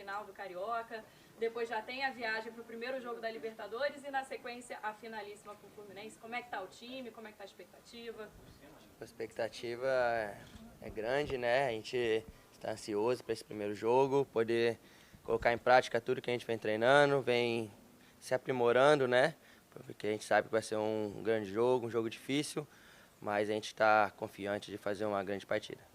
final do Carioca, depois já tem a viagem para o primeiro jogo da Libertadores e na sequência a finalíssima com o Fluminense. Como é que tá o time? Como é que tá a expectativa? A expectativa é grande, né? A gente está ansioso para esse primeiro jogo, poder colocar em prática tudo que a gente vem treinando, vem se aprimorando, né? Porque a gente sabe que vai ser um grande jogo, um jogo difícil, mas a gente está confiante de fazer uma grande partida.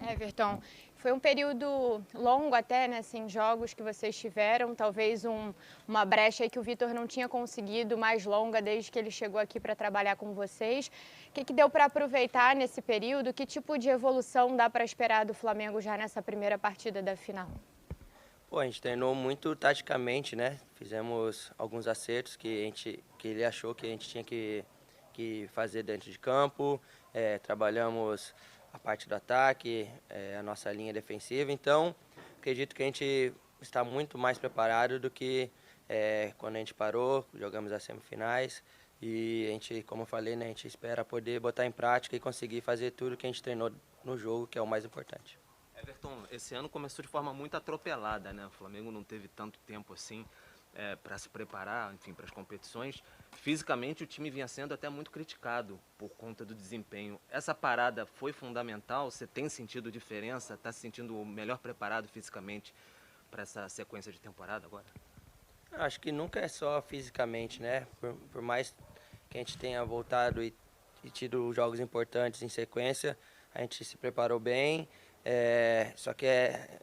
Everton, foi um período longo até, né, sem jogos que vocês tiveram, talvez uma brecha aí que o Vitor não tinha conseguido, mais longa desde que ele chegou aqui para trabalhar com vocês. O que deu para aproveitar nesse período? Que tipo de evolução dá para esperar do Flamengo já nessa primeira partida da final? Pô, a gente treinou muito taticamente, né? Fizemos alguns acertos que ele achou que a gente tinha que fazer dentro de campo. Trabalhamos a parte do ataque, a nossa linha defensiva. Então, acredito que a gente está muito mais preparado do que quando a gente parou, jogamos as semifinais. E a gente, como eu falei, né, a gente espera poder botar em prática e conseguir fazer tudo que a gente treinou no jogo, que é o mais importante. Everton, esse ano começou de forma muito atropelada, né? O Flamengo não teve tanto tempo assim para se preparar, enfim, para as competições. Fisicamente o time vinha sendo até muito criticado por conta do desempenho. Essa parada foi fundamental? Você tem sentido diferença? Está se sentindo melhor preparado fisicamente para essa sequência de temporada agora? Acho que nunca é só fisicamente, né? Por mais que a gente tenha voltado e tido jogos importantes em sequência, a gente se preparou bem. Só que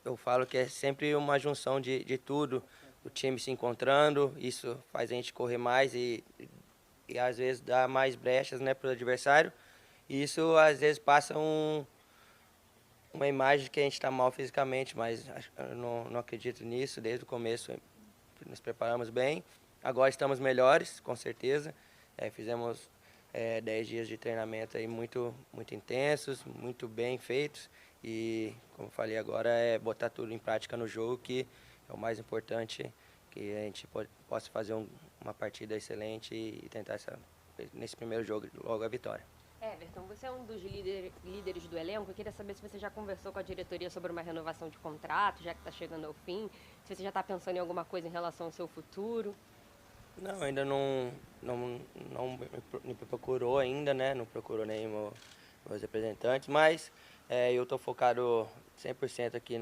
eu falo que é sempre uma junção de tudo, o time se encontrando, isso faz a gente correr mais e às vezes dá mais brechas, né, para o adversário. E isso às vezes passa uma imagem que a gente está mal fisicamente, mas eu não acredito nisso. Desde o começo nos preparamos bem. Agora estamos melhores, com certeza. Fizemos 10 dias de treinamento aí muito intensos, muito bem feitos. E, como falei agora, é botar tudo em prática no jogo, que é o mais importante, que a gente possa fazer uma partida excelente e tentar nesse primeiro jogo logo a vitória. Everton, você é um dos líderes do elenco. Eu queria saber se você já conversou com a diretoria sobre uma renovação de contrato, já que está chegando ao fim. Se você já está pensando em alguma coisa em relação ao seu futuro. Não, ainda não me procurou ainda, né? Não procurou nem meus representantes, mas eu estou focado 100% aqui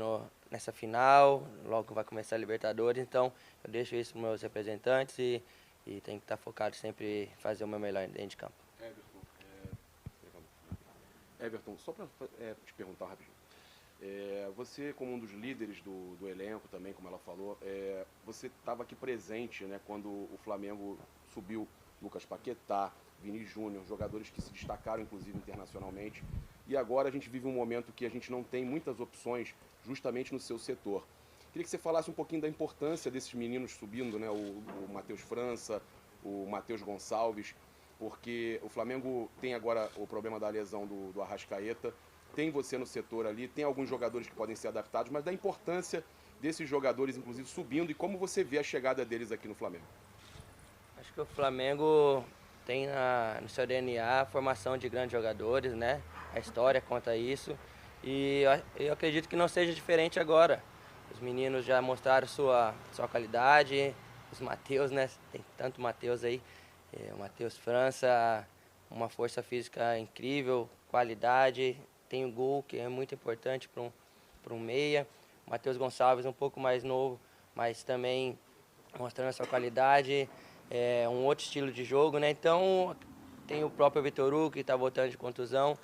nessa final, logo vai começar a Libertadores, então eu deixo isso para meus representantes e tenho que estar focado sempre em fazer o meu melhor dentro de campo. Everton, só para te perguntar rapidinho. Você, como um dos líderes do elenco também, como ela falou, você estava aqui presente, né, quando o Flamengo subiu Lucas Paquetá, Vini Júnior, jogadores que se destacaram inclusive internacionalmente. E agora a gente vive um momento que a gente não tem muitas opções justamente no seu setor. Queria que você falasse um pouquinho da importância desses meninos subindo, né, o Matheus França, o Matheus Gonçalves, porque o Flamengo tem agora o problema da lesão do Arrascaeta, tem você no setor ali, tem alguns jogadores que podem ser adaptados, mas da importância desses jogadores, inclusive, subindo, e como você vê a chegada deles aqui no Flamengo. Acho que o Flamengo tem no seu DNA a formação de grandes jogadores, né? A história conta isso, e eu acredito que não seja diferente agora. Os meninos já mostraram sua qualidade, os Matheus, né? Tem tanto Matheus aí, o Matheus França, uma força física incrível, qualidade, tem o gol, que é muito importante para um meia. O Matheus Gonçalves um pouco mais novo, mas também mostrando a sua qualidade, um outro estilo de jogo, né? Então tem o próprio Vitor Hugo, que está voltando de contusão.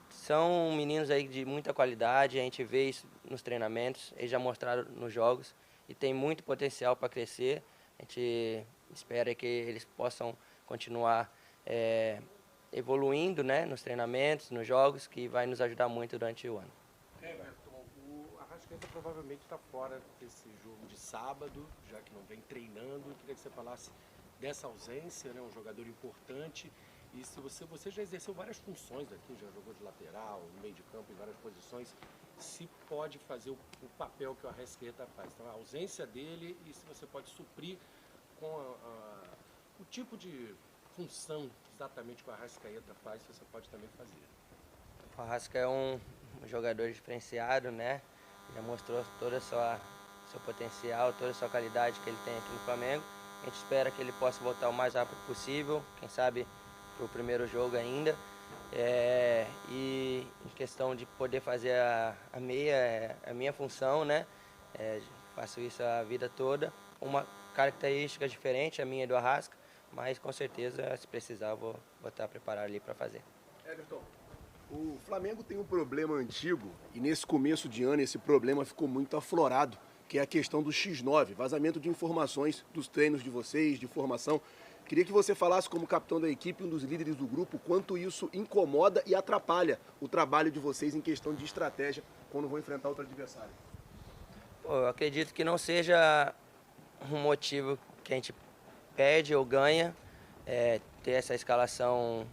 São meninos aí de muita qualidade, a gente vê isso nos treinamentos, eles já mostraram nos jogos e tem muito potencial para crescer. A gente espera que eles possam continuar evoluindo, né, nos treinamentos, nos jogos, que vai nos ajudar muito durante o ano. Everton, o Arrascaeta provavelmente está fora desse jogo de sábado, já que não vem treinando. Eu queria que você falasse dessa ausência, né, um jogador importante. E se você já exerceu várias funções aqui, já jogou de lateral, no meio de campo, em várias posições, se pode fazer o papel que o Arrascaeta faz. Então, a ausência dele e se você pode suprir com o tipo de função exatamente que o Arrascaeta faz, você pode também fazer. O Arrasca é um jogador diferenciado, né? Já mostrou toda a seu potencial, toda a sua qualidade que ele tem aqui no Flamengo. A gente espera que ele possa voltar o mais rápido possível, quem sabe para o primeiro jogo ainda. E em questão de poder fazer a meia, é a minha função, né? Faço isso a vida toda. Uma característica diferente, a minha e do Arrasca, mas com certeza, se precisar, eu vou estar preparado ali para fazer. Everton, o Flamengo tem um problema antigo e nesse começo de ano esse problema ficou muito aflorado, que é a questão do X9, vazamento de informações dos treinos de vocês, de formação. Queria que você falasse como capitão da equipe, um dos líderes do grupo, quanto isso incomoda e atrapalha o trabalho de vocês em questão de estratégia quando vão enfrentar outro adversário. Eu acredito que não seja um motivo que a gente perde ou ganha ter essa escalação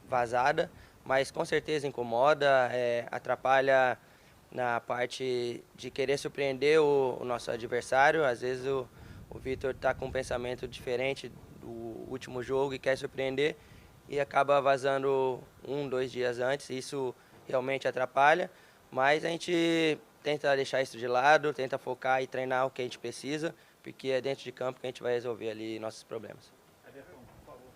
vazada, mas com certeza incomoda, atrapalha na parte de querer surpreender o nosso adversário. Às vezes o Vitor está com um pensamento diferente do último jogo e quer surpreender e acaba vazando 2 dias antes. Isso realmente atrapalha, mas a gente tenta deixar isso de lado, tenta focar e treinar o que a gente precisa, porque é dentro de campo que a gente vai resolver ali nossos problemas. Everton, por favor,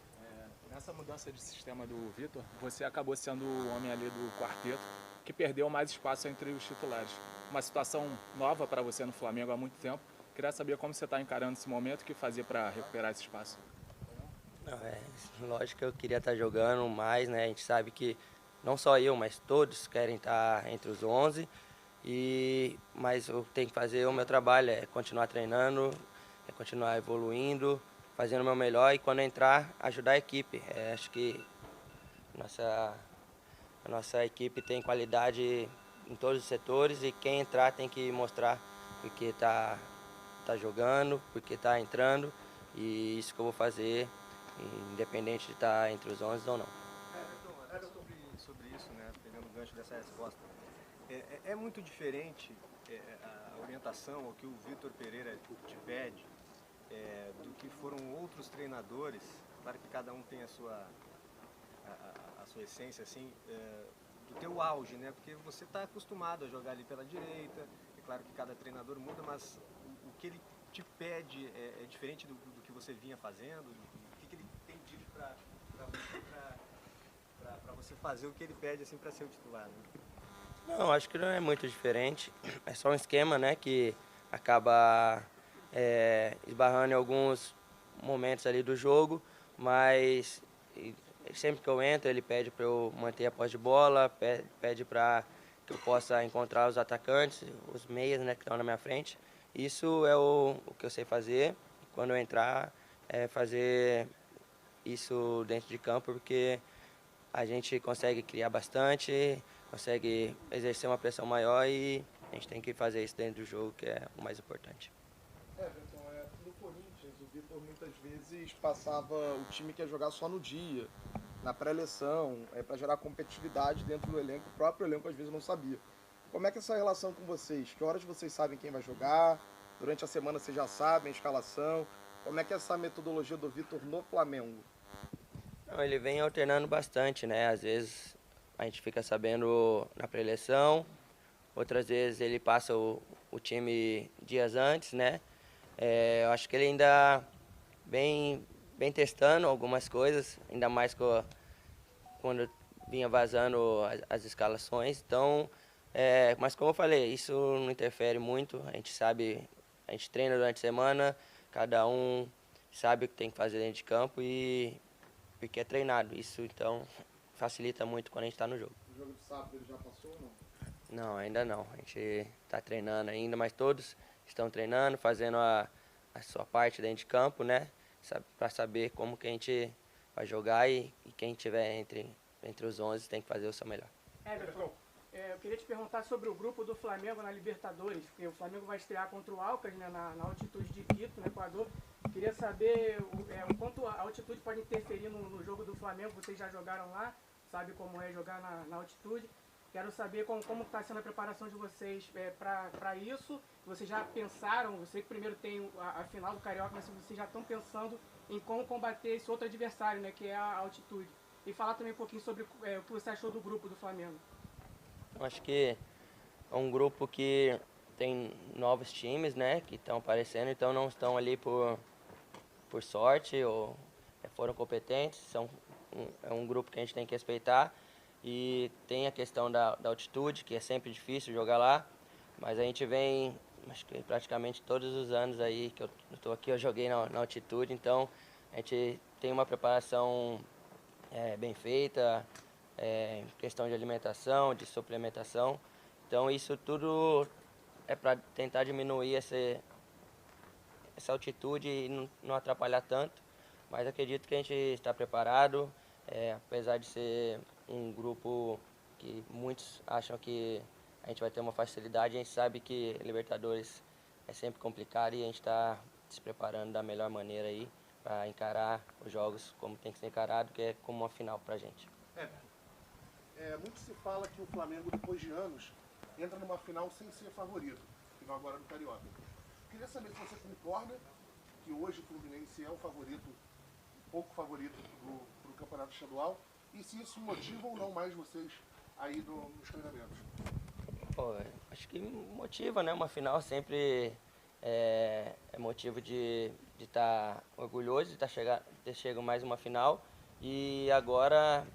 nessa mudança de sistema do Vitor, você acabou sendo o homem ali do quarteto que perdeu mais espaço entre os titulares. Uma situação nova para você no Flamengo há muito tempo. Queria saber como você está encarando esse momento e o que fazer para recuperar esse espaço. Lógico que eu queria estar jogando mais, né? A gente sabe que não só eu, mas todos querem estar entre os 11. Mas eu tenho que fazer o meu trabalho, é continuar treinando, é continuar evoluindo, fazendo o meu melhor e quando entrar, ajudar a equipe. Acho que a nossa equipe tem qualidade em todos os setores e quem entrar tem que mostrar porque está jogando, porque está entrando e isso que eu vou fazer, independente de estar entre os 11 ou não. Sobre isso, né, pegando o gancho dessa resposta, é muito diferente a orientação, o que o Vitor Pereira te pede, do que foram outros treinadores. Claro que cada um tem a sua essência, assim, do teu auge, né? Porque você está acostumado a jogar ali pela direita, é claro que cada treinador muda, mas o que ele te pede é diferente do que você vinha fazendo. O que ele tem dito para você fazer o que ele pede assim, para ser o titular, né? Não, acho que não é muito diferente, é só um esquema, né, que acaba esbarrando em alguns momentos ali do jogo, mas sempre que eu entro ele pede para eu manter a posse de bola, pede para que eu possa encontrar os atacantes, os meias, né, que estão na minha frente. Isso é o que eu sei fazer, quando eu entrar, fazer isso dentro de campo, porque a gente consegue criar bastante, consegue exercer uma pressão maior e a gente tem que fazer isso dentro do jogo, que é o mais importante. Everton, no Corinthians, o Vitor muitas vezes passava o time que ia jogar só no dia, na pré-eleição, para gerar competitividade dentro do elenco. O próprio elenco às vezes não sabia. Como é que é essa relação com vocês? Que horas vocês sabem quem vai jogar? Durante a semana vocês já sabem a escalação? Como é que é essa metodologia do Vitor no Flamengo? Não, ele vem alternando bastante, né? Às vezes a gente fica sabendo na pré-eleição, outras vezes ele passa o time dias antes, né? Eu acho que ele ainda vem testando algumas coisas, ainda mais quando vinha vazando as escalações. Então, mas como eu falei, isso não interfere muito. A gente sabe, a gente treina durante a semana, cada um sabe o que tem que fazer dentro de campo e porque é treinado. Isso então facilita muito quando a gente está no jogo. O jogo de sábado ele já passou ou não? Não, ainda não. A gente está treinando ainda, mas todos estão treinando, fazendo a sua parte dentro de campo, né? Para saber como que a gente vai jogar e quem tiver entre os 11 tem que fazer o seu melhor. Everton, eu queria te perguntar sobre o grupo do Flamengo na Libertadores, porque o Flamengo vai estrear contra o Alcas, né, na altitude de Quito, no Equador. Queria saber o quanto a altitude pode interferir no jogo do Flamengo. Vocês já jogaram lá, sabe como é jogar na altitude. Quero saber como está sendo a preparação de vocês para isso. Vocês já pensaram, eu sei que primeiro tem a final do Carioca, mas vocês já estão pensando em como combater esse outro adversário, né, que é a altitude. E falar também um pouquinho sobre o que você achou do grupo do Flamengo. Eu acho que é um grupo que tem novos times, né, que estão aparecendo, então não estão ali por sorte ou foram competentes, é um grupo que a gente tem que respeitar. E tem a questão da altitude, que é sempre difícil jogar lá, mas a gente vem, acho que praticamente todos os anos aí que eu estou aqui, eu joguei na altitude, então a gente tem uma preparação bem feita, questão de alimentação, de suplementação, então isso tudo é para tentar diminuir essa altitude e não atrapalhar tanto, mas acredito que a gente está preparado, apesar de ser um grupo que muitos acham que a gente vai ter uma facilidade, a gente sabe que Libertadores é sempre complicado e a gente está se preparando da melhor maneira aí para encarar os jogos como tem que ser encarado, que é como uma final para a gente. Muito se fala que o Flamengo, depois de anos, entra numa final sem ser favorito, final agora do Carioca. Queria saber se você concorda que hoje o Fluminense é o favorito, pouco favorito do Campeonato Estadual, e se isso motiva ou não mais vocês aí nos treinamentos? Pô, acho que motiva, né? Uma final sempre é motivo de estar orgulhoso de ter chegado mais uma final. E agora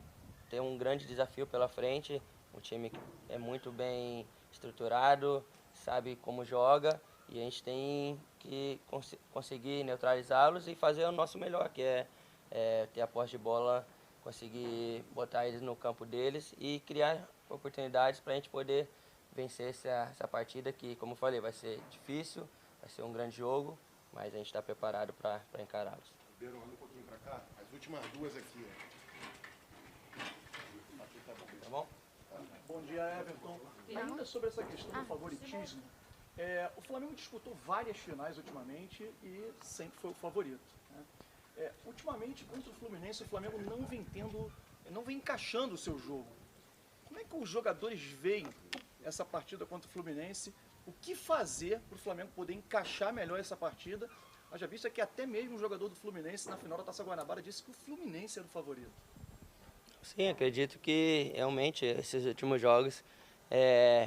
tem um grande desafio pela frente, um time que é muito bem estruturado, sabe como joga, e a gente tem que conseguir neutralizá-los e fazer o nosso melhor, que é ter a posse de bola, conseguir botar eles no campo deles e criar oportunidades para a gente poder vencer essa partida que, como eu falei, vai ser difícil, vai ser um grande jogo, mas a gente está preparado para encará-los. Ribeiro, anda um pouquinho para cá, as últimas duas aqui. Tá bom? Bom dia, Everton. Ainda sobre essa questão do favoritismo, o Flamengo disputou várias finais ultimamente e sempre foi o favorito, né? Ultimamente, contra o Fluminense, o Flamengo não vem encaixando o seu jogo. Como é que os jogadores veem essa partida contra o Fluminense? O que fazer para o Flamengo poder encaixar melhor essa partida? Nós já vimos que até mesmo o jogador do Fluminense, na final da Taça Guanabara, disse que o Fluminense era o favorito. Sim, acredito que realmente esses últimos jogos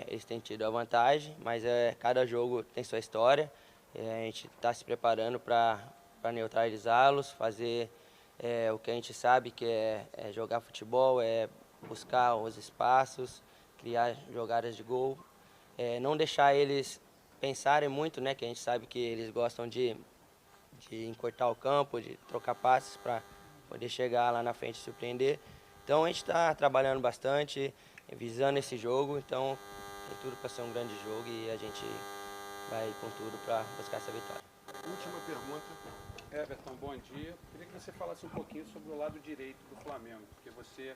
eles têm tido a vantagem, mas cada jogo tem sua história. A gente está se preparando para neutralizá-los, fazer o que a gente sabe que é jogar futebol, buscar os espaços, criar jogadas de gol, não deixar eles pensarem muito, né, que a gente sabe que eles gostam de encurtar o campo, de trocar passes para poder chegar lá na frente e surpreender. Então a gente está trabalhando bastante, visando esse jogo, então tem tudo para ser um grande jogo e a gente vai com tudo para buscar essa vitória. Última pergunta. Everton, bom dia. Queria que você falasse um pouquinho sobre o lado direito do Flamengo, porque você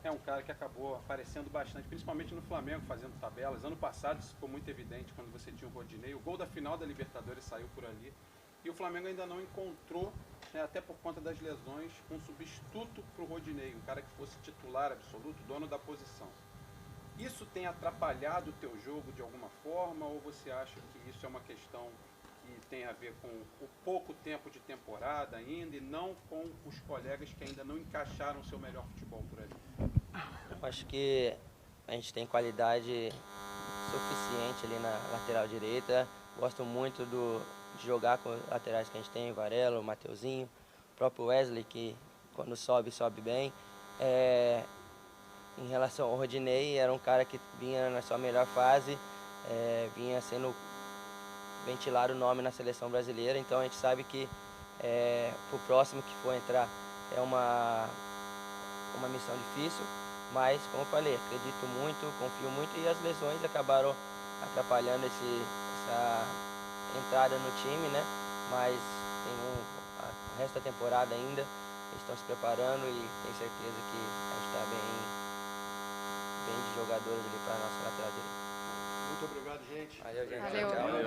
é um cara que acabou aparecendo bastante, principalmente no Flamengo, fazendo tabelas. Ano passado isso ficou muito evidente quando você tinha o Rodinei. O gol da final da Libertadores saiu por ali. E o Flamengo ainda não encontrou, né, até por conta das lesões, um substituto para o Rodinei, um cara que fosse titular absoluto, dono da posição. Isso tem atrapalhado o teu jogo de alguma forma, ou você acha que isso é uma questão que tem a ver com o pouco tempo de temporada ainda e não com os colegas que ainda não encaixaram o seu melhor futebol por ali? Eu acho que a gente tem qualidade suficiente ali na lateral direita. Gosto muito de jogar com os laterais que a gente tem, o Varela, o Mateuzinho, o próprio Wesley, que quando sobe bem. Em relação ao Rodinei, era um cara que vinha na sua melhor fase, vinha sendo ventilado o nome na seleção brasileira, então a gente sabe que o próximo que for entrar é uma missão difícil, mas como eu falei, acredito muito, confio muito e as lesões acabaram atrapalhando essa entrada no time, né? Mas tem o resto da temporada ainda, eles estão se preparando e tenho certeza que a gente está bem de jogadores ali para a nossa lateral direita. Muito obrigado, gente. Valeu, gente. Valeu. Tchau. Valeu.